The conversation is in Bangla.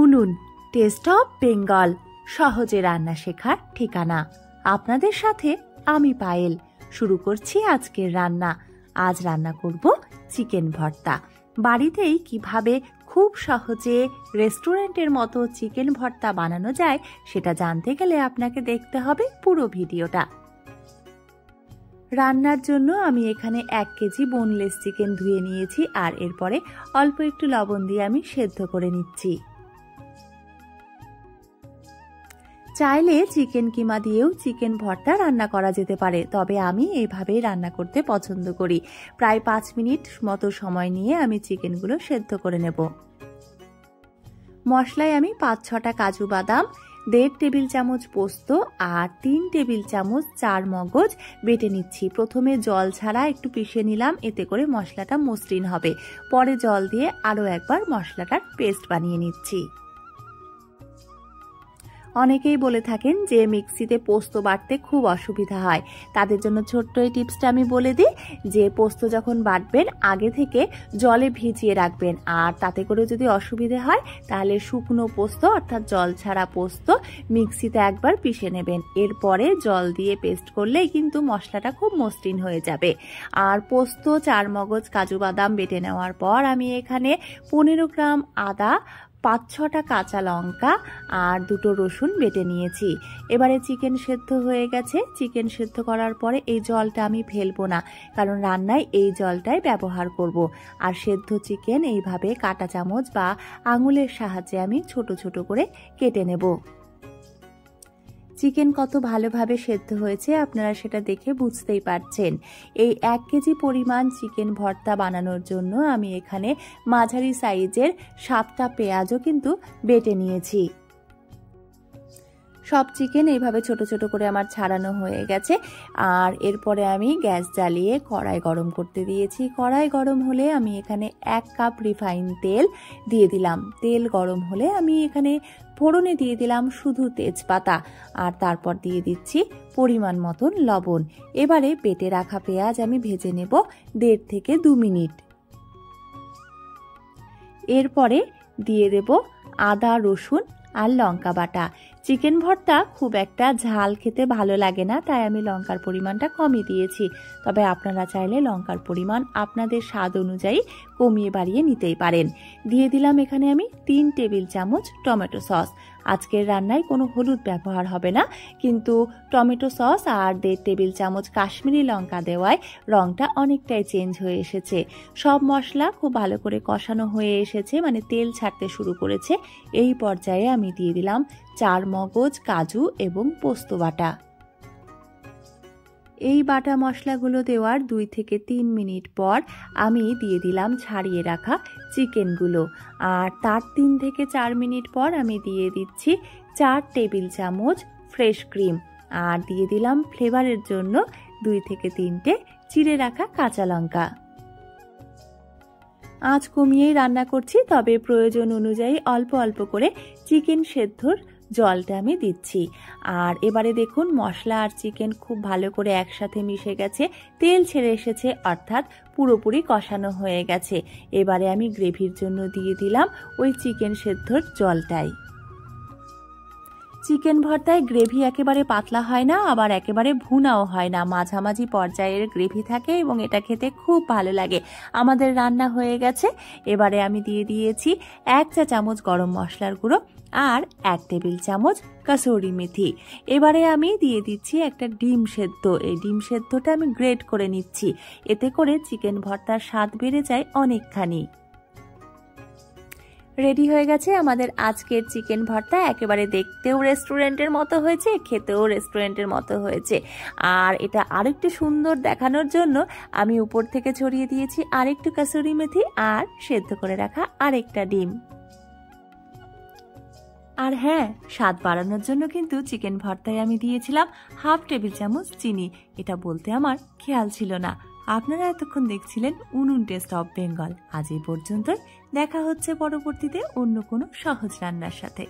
উনুন টেস্ট অফ বেঙ্গল, সহজে রান্না শেখার ঠিকানা। আপনাদের সাথে আমি পায়েল। শুরু করছি আজকের রান্না। আজ রান্না করব চিকেন ভর্তা। বাড়িতেই কিভাবে খুব সহজে রেস্টুরেন্টের মতো চিকেন ভর্তা বানানো যায় সেটা জানতে গেলে আপনাকে দেখতে হবে পুরো ভিডিওটা। রান্নার জন্য আমি এখানে 1 কেজি বোনলেস চিকেন ধুয়ে নিয়েছি, আর এরপরে অল্প একটু লবণ দিয়ে আমি সেদ্ধ করে নিচ্ছি। চাইলে চিকেন কিমা দিয়েও চিকেন ভর্তা রান্না করা যেতে পারে, তবে আমি এইভাবেই রান্না করতে পছন্দ করি। প্রায় 5 মিনিট মতো সময় নিয়ে আমি চিকেনগুলো সেদ্ধ করে নেব। মশলায় আমি 5-6টা কাজু বাদাম, 1.5 টেবিল চামচ পোস্ত আর 3 টেবিল চামচ চার মগজ বেটে নিচ্ছি। প্রথমে জল ছাড়া একটু পিষে নিলাম, এতে করে মশলাটা মসৃণ হবে। পরে জল দিয়ে আরও একবার মশলাটার পেস্ট বানিয়ে নিচ্ছি। অনেকেই বলে থাকেন যে মিক্সিতে পোস্ত বাটতে খুব অসুবিধা হয়, তাদের জন্য ছোট্ট এই টিপসটা আমি বলে দিই যে পোস্ত যখন বাটবেন আগে থেকে জলে ভিজিয়ে রাখবেন, আর তাতে করে যদি অসুবিধে হয় তাহলে শুকনো পোস্ত অর্থাৎ জল ছাড়া পোস্ত মিক্সিতে একবার পিষে নেবেন। এরপরে জল দিয়ে পেস্ট করলেই কিন্তু মশলাটা খুব মসৃণ হয়ে যাবে। আর পোস্ত, চার মগজ, কাজু বাদাম বেটে নেওয়ার পর আমি এখানে 15 গ্রাম আদা, 5-6টা কাঁচা লঙ্কা আর 2টো রসুন বেটে নিয়েছি। এবারে চিকেন সেদ্ধ হয়ে গেছে। চিকেন সেদ্ধ করার পরে এই জলটা আমি ফেলবো না, কারণ রান্নায় এই জলটাই ব্যবহার করব। আর সেদ্ধ চিকেন এইভাবে কাঁটা চামচ বা আঙুলের সাহায্যে আমি ছোট ছোট করে কেটে নেব। চিকেন কত ভালোভাবে সেদ্ধ হয়েছে আপনারা সেটা দেখে বুঝতেই পারছেন। এই 1 কেজি পরিমাণ চিকেন ভর্তা বানানোর জন্য আমি এখানে মাঝারি সাইজের 7টা পেঁয়াজও কিন্তু বেটে নিয়েছি। সব চিকেন এইভাবে ছোট ছোট করে আমার ছাড়ানো হয়ে গেছে। আর এরপরে আমি গ্যাস জ্বালিয়ে কড়াই গরম করতে দিয়েছি। কড়াই গরম হলে আমি এখানে 1 কাপ রিফাইন তেল দিয়ে দিলাম। তেল গরম হলে আমি এখানে ফোড়নে দিয়ে দিলাম শুধু তেজপাতা, আর তারপর দিয়ে দিচ্ছি পরিমাণ মতন লবণ। এবারে বেটে রাখা পেঁয়াজ আমি ভেজে নেব 1.5 থেকে 2 মিনিট। এরপরে দিয়ে দেব আদা, রসুন আর লঙ্কা বাটা। চিকেন ভর্তা খুব একটা ঝাল খেতে ভালো লাগে না, তাই আমি লঙ্কার পরিমাণটা কমই দিয়েছি। তবে আপনারা চাইলে লঙ্কার পরিমাণ আপনাদের স্বাদ অনুযায়ী কমিয়ে বাড়িয়ে নিতেই পারেন। দিয়ে দিলাম এখানে আমি 3 টেবিল চামচ টমেটো সস। আজকের রান্নায় কোনো হলুদ ব্যবহার হবে না, কিন্তু টমেটো সস আর 1.5 টেবিল চামচ কাশ্মীরি লঙ্কা দেওয়ায় রংটা অনেকটাই চেঞ্জ হয়ে এসেছে। সব মশলা খুব ভালো করে কষানো হয়ে এসেছে, মানে তেল ছাড়তে শুরু করেছে। এই পর্যায়ে আমি দিয়ে দিলাম চার মগজ, কাজু এবং পোস্ত বাটা। এই বাটা মশলাগুলো দেওয়ার 2 থেকে 3 মিনিট পর আমি দিয়ে দিলাম ছাড়িয়ে রাখা চিকেনগুলো, আর তার 3 থেকে 4 মিনিট পর আমি দিয়ে দিচ্ছি 4 টেবিল চামচ ফ্রেশ ক্রিম, আর দিয়ে দিলাম ফ্লেভারের জন্য 2 থেকে 3টে চিড়ে রাখা কাঁচা লঙ্কা। আঁচ কমিয়েই রান্না করছি, তবে প্রয়োজন অনুযায়ী অল্প অল্প করে চিকেন সেদ্ধর জলটা আমি দিচ্ছি। আর এবারে দেখুন মশলা আর চিকেন খুব ভালো করে একসাথে মিশে গেছে, তেল ছেড়ে এসেছে, অর্থাৎ পুরোপুরি কষানো হয়ে গেছে। এবারে আমি গ্রেভির জন্য দিয়ে দিলাম ওই চিকেন সেদ্ধর জলটাই। চিকেন ভর্তায় গ্রেভি একেবারে পাতলা হয় না, আবার একেবারে ভুনাও হয় না, মাঝামাঝি পর্যায়ের গ্রেভি থাকে এবং এটা খেতে খুব ভালো লাগে। আমাদের রান্না হয়ে গেছে। এবারে আমি দিয়ে দিয়েছি 1 চা চামচ গরম মশলার গুঁড়ো আর 1 টেবিল চামচ কাসুরি মেথি। এবারে আমি দিয়ে দিচ্ছি একটা ডিম সেদ্ধ। এই ডিম সেদ্ধটা আমি গ্রেট করে নিচ্ছি, এতে করে চিকেন ভর্তার স্বাদ বেড়ে যায় অনেকখানি। রেডি হয়ে গেছে আমাদের আজকের চিকেন ভর্তা। একেবারে দেখতেও রেস্টুরেন্টের মতো হয়েছে, খেতেও রেস্টুরেন্টের মতো হয়েছে। আর এটা আরেকটু সুন্দর দেখানোর জন্য আমি উপর থেকে ছড়িয়ে দিয়েছি আরেকটু কাসুরি মেথি আর সেদ্ধ করে রাখা আরেকটা ডিম। আর হ্যাঁ, স্বাদ বাড়ানোর জন্য কিন্তু চিকেন ভর্তায় আমি দিয়েছিলাম 1/2 টেবিল চামচ চিনি। এটা বলতে আমার খেয়াল ছিল না। আপনারা এতক্ষণ দেখছিলেন উনুন টেস্ট অফ বেঙ্গল। আজ এই পর্যন্তই। দেখা হচ্ছে পরবর্তীতে অন্য কোনো সহজ রান্নার সাথে।